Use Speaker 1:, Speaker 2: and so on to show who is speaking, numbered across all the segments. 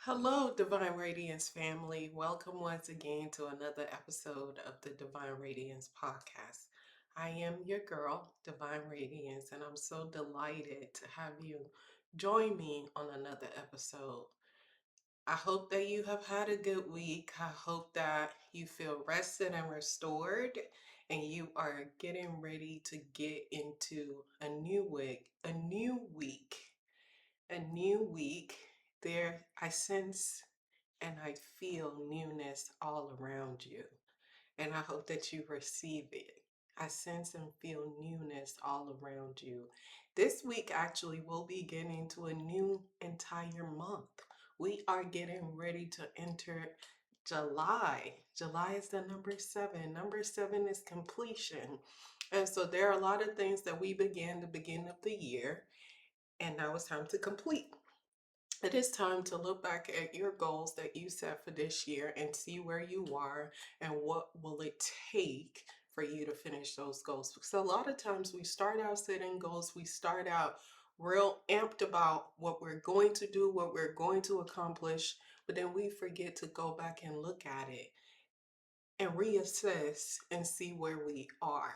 Speaker 1: Hello, Divine Radiance family. Welcome once again to another episode of the Divine Radiance podcast. I am your girl, Divine Radiance, and I'm so delighted to have you join me on another episode. I hope that you have had a good week. I hope that you feel rested and restored, and you are getting ready to get into a new week. There, I sense and I feel newness all around you. And I hope that you receive it. I sense and feel newness all around you. This week, actually, we'll be getting to a new entire month. We are getting ready to enter July. July is the number seven. Number seven is completion. And so there are a lot of things that we began the beginning of the year, and now it's time to complete. It is time to look back at your goals that you set for this year and see where you are and what will it take for you to finish those goals. Because a lot of times we start out setting goals, we start out real amped about what we're going to do, what we're going to accomplish, but then we forget to go back and look at it and reassess and see where we are.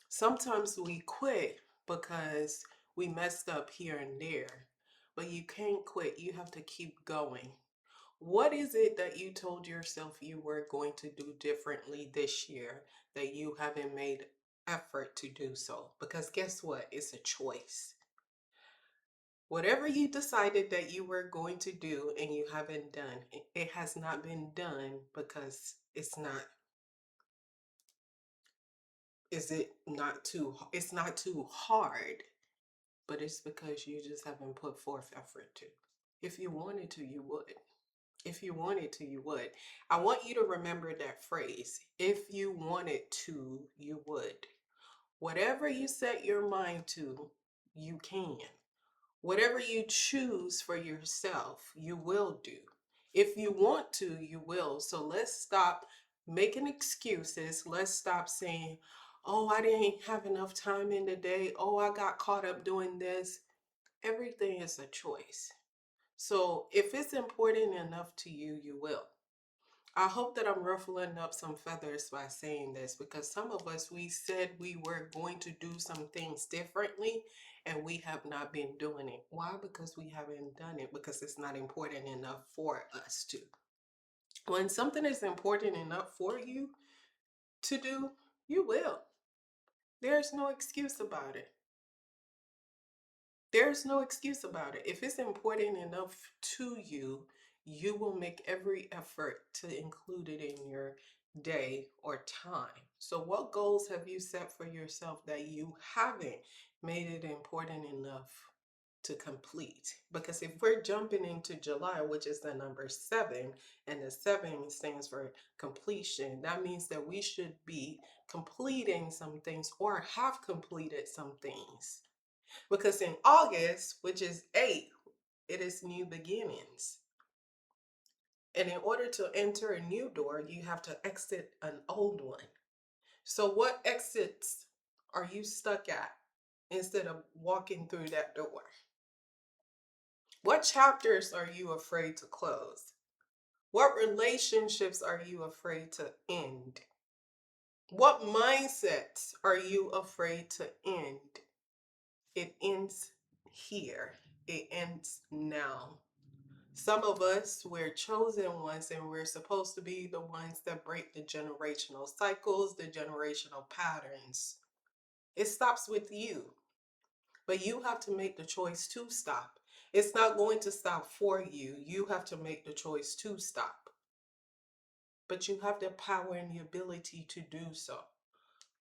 Speaker 1: Sometimes we quit because we messed up here and there, but you can't quit. You have to keep going. What is it that you told yourself you were going to do differently this year that you haven't made effort to do so? Because guess what? It's a choice. Whatever you decided that you were going to do and you haven't done, it has not been done because it's not too hard, but it's because you just haven't put forth effort to. If you wanted to, you would. If you wanted to, you would. I want you to remember that phrase. If you wanted to, you would. Whatever you set your mind to, you can. Whatever you choose for yourself, you will do. If you want to, you will. So let's stop making excuses. Let's stop saying, oh, I didn't have enough time in the day. Oh, I got caught up doing this. Everything is a choice. So if it's important enough to you, you will. I hope that I'm ruffling up some feathers by saying this because some of us, we said we were going to do some things differently and we have not been doing it. Why? Because we haven't done it, because it's not important enough for us to. When something is important enough for you to do, you will. There's no excuse about it. There's no excuse about it. If it's important enough to you, you will make every effort to include it in your day or time. So, what goals have you set for yourself that you haven't made it important enough to complete? Because if we're jumping into July, which is the number seven, and the seven stands for completion, that means that we should be completing some things or have completed some things. Because in August, which is 8, it is new beginnings. And in order to enter a new door, you have to exit an old one. So, what exits are you stuck at instead of walking through that door? What chapters are you afraid to close? What relationships are you afraid to end? What mindsets are you afraid to end? It ends here, it ends now. Some of us, we're chosen ones, and we're supposed to be the ones that break the generational cycles, the generational patterns. It stops with you, but you have to make the choice to stop. It's not going to stop for you. You have to make the choice to stop. But you have the power and the ability to do so.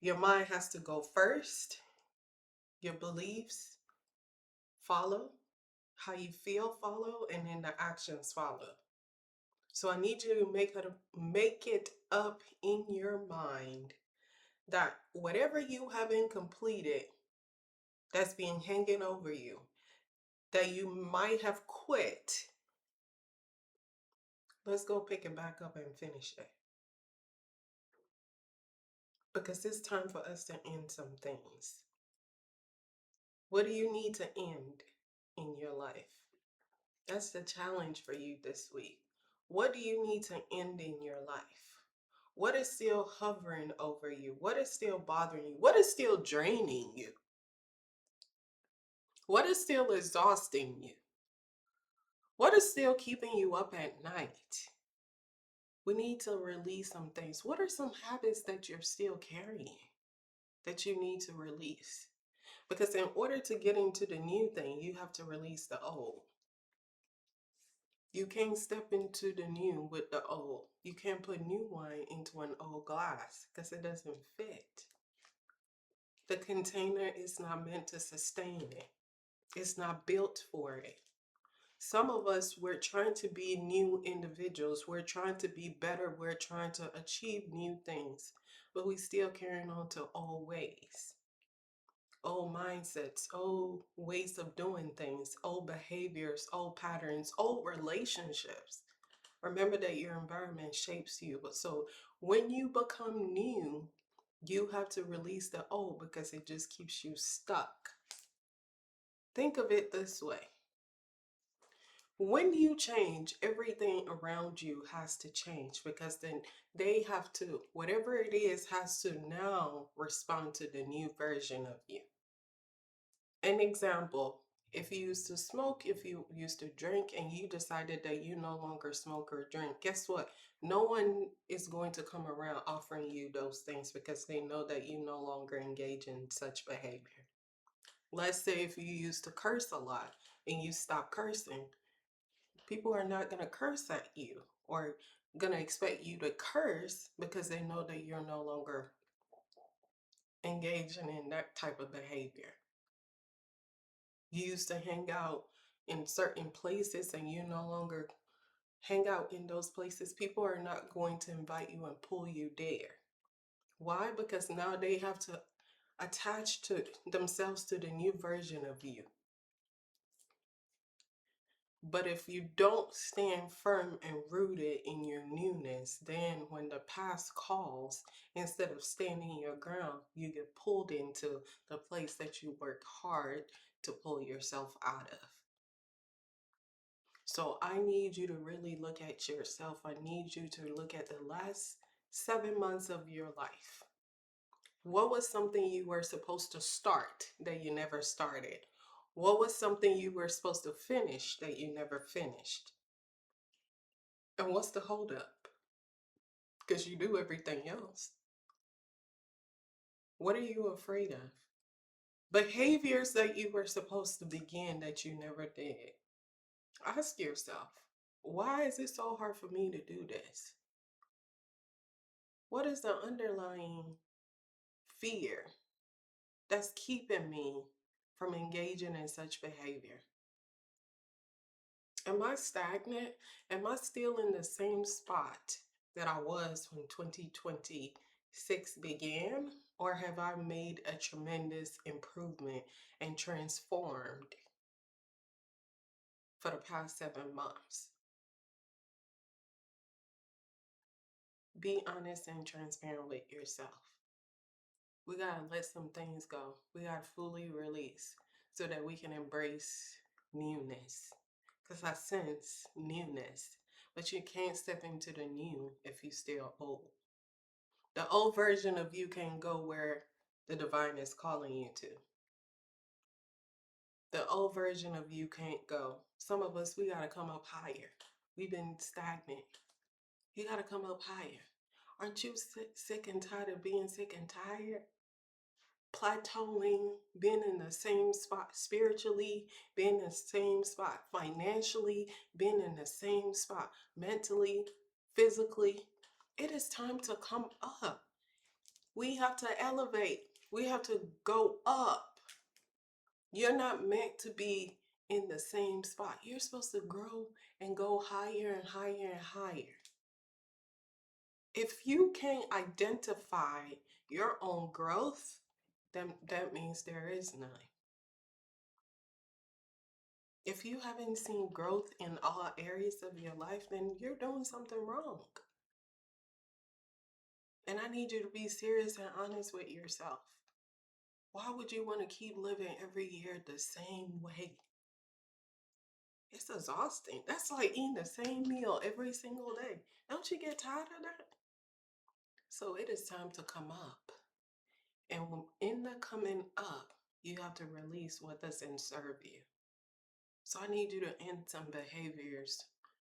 Speaker 1: Your mind has to go first, your beliefs follow, how you feel follow, and then the actions follow. So I need you to make it up in your mind that whatever you haven't completed that's been hanging over you, that you might have quit, let's go pick it back up and finish it. Because it's time for us to end some things. What do you need to end in your life? That's the challenge for you this week. What do you need to end in your life? What is still hovering over you? What is still bothering you? What is still draining you? What is still exhausting you? What is still keeping you up at night? We need to release some things. What are some habits that you're still carrying that you need to release? Because in order to get into the new thing, you have to release the old. You can't step into the new with the old. You can't put new wine into an old glass because it doesn't fit. The container is not meant to sustain it. It's not built for it. Some of us, we're trying to be new individuals. We're trying to be better. We're trying to achieve new things, but we still carrying on to old ways, old mindsets, old ways of doing things, old behaviors, old patterns, old relationships. Remember that your environment shapes you. But so when you become new, you have to release the old because it just keeps you stuck. Think of it this way. When you change, everything around you has to change because then they have to, whatever it is, has to now respond to the new version of you. An example, if you used to smoke, if you used to drink, and you decided that you no longer smoke or drink, guess what? No one is going to come around offering you those things because they know that you no longer engage in such behavior. Let's say if you used to curse a lot and you stop cursing, people are not going to curse at you or going to expect you to curse because they know that you're no longer engaging in that type of behavior. You used to hang out in certain places and you no longer hang out in those places. People are not going to invite you and pull you there. Why? Because now they have to attach to themselves to the new version of you. But if you don't stand firm and rooted in your newness, then when the past calls, instead of standing your ground, you get pulled into the place that you worked hard to pull yourself out of. So I need you to really look at yourself. I need you to look at the last 7 months of your life. What was something you were supposed to start that you never started? What was something you were supposed to finish that you never finished? And what's the holdup? Because you do everything else. What are you afraid of? Behaviors that you were supposed to begin that you never did. Ask yourself, why is it so hard for me to do this? What is the underlying fear that's keeping me from engaging in such behavior? Am I stagnant? Am I still in the same spot that I was when 2026 began? Or have I made a tremendous improvement and transformed for the past 7 months? Be honest and transparent with yourself. We gotta let some things go. We gotta fully release so that we can embrace newness. Because I sense newness. But you can't step into the new if you still old. The old version of you can't go where the divine is calling you to. The old version of you can't go. Some of us, we gotta come up higher. We've been stagnant. You gotta come up higher. Aren't you sick and tired of being sick and tired? Plateauing, being in the same spot spiritually, being in the same spot financially, being in the same spot mentally, physically. It is time to come up. We have to elevate. We have to go up. You're not meant to be in the same spot. You're supposed to grow and go higher and higher and higher. If you can't identify your own growth, then that means there is none. If you haven't seen growth in all areas of your life, then you're doing something wrong. And I need you to be serious and honest with yourself. Why would you want to keep living every year the same way? It's exhausting. That's like eating the same meal every single day. Don't you get tired of that? So it is time to come up. And in the coming up, you have to release what doesn't serve you. So I need you to end some behaviors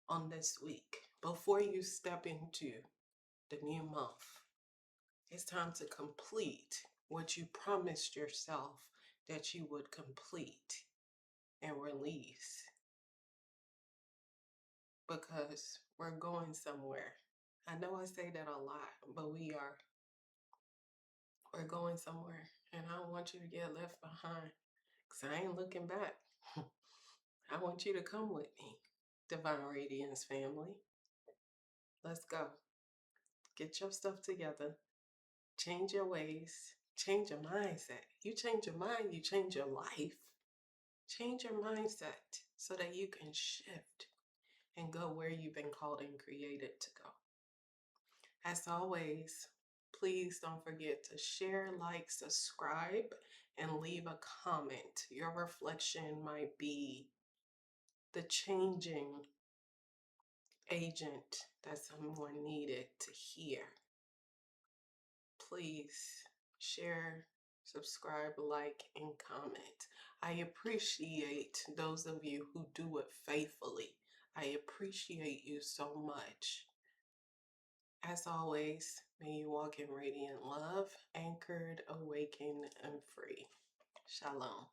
Speaker 1: on this week before you step into the new month. It's time to complete what you promised yourself that you would complete and release, because we're going somewhere. I know I say that a lot, but we are. We're going somewhere, and I don't want you to get left behind, because I ain't looking back. I want you to come with me, Divine Radiance family. Let's go. Get your stuff together. Change your ways. Change your mindset. You change your mind, you change your life. Change your mindset so that you can shift and go where you've been called and created to go. As always, please don't forget to share, like, subscribe, and leave a comment. Your reflection might be the changing agent that someone needed to hear. Please share, subscribe, like, and comment. I appreciate those of you who do it faithfully. I appreciate you so much. As always, may you walk in radiant love, anchored, awakened, and free. Shalom.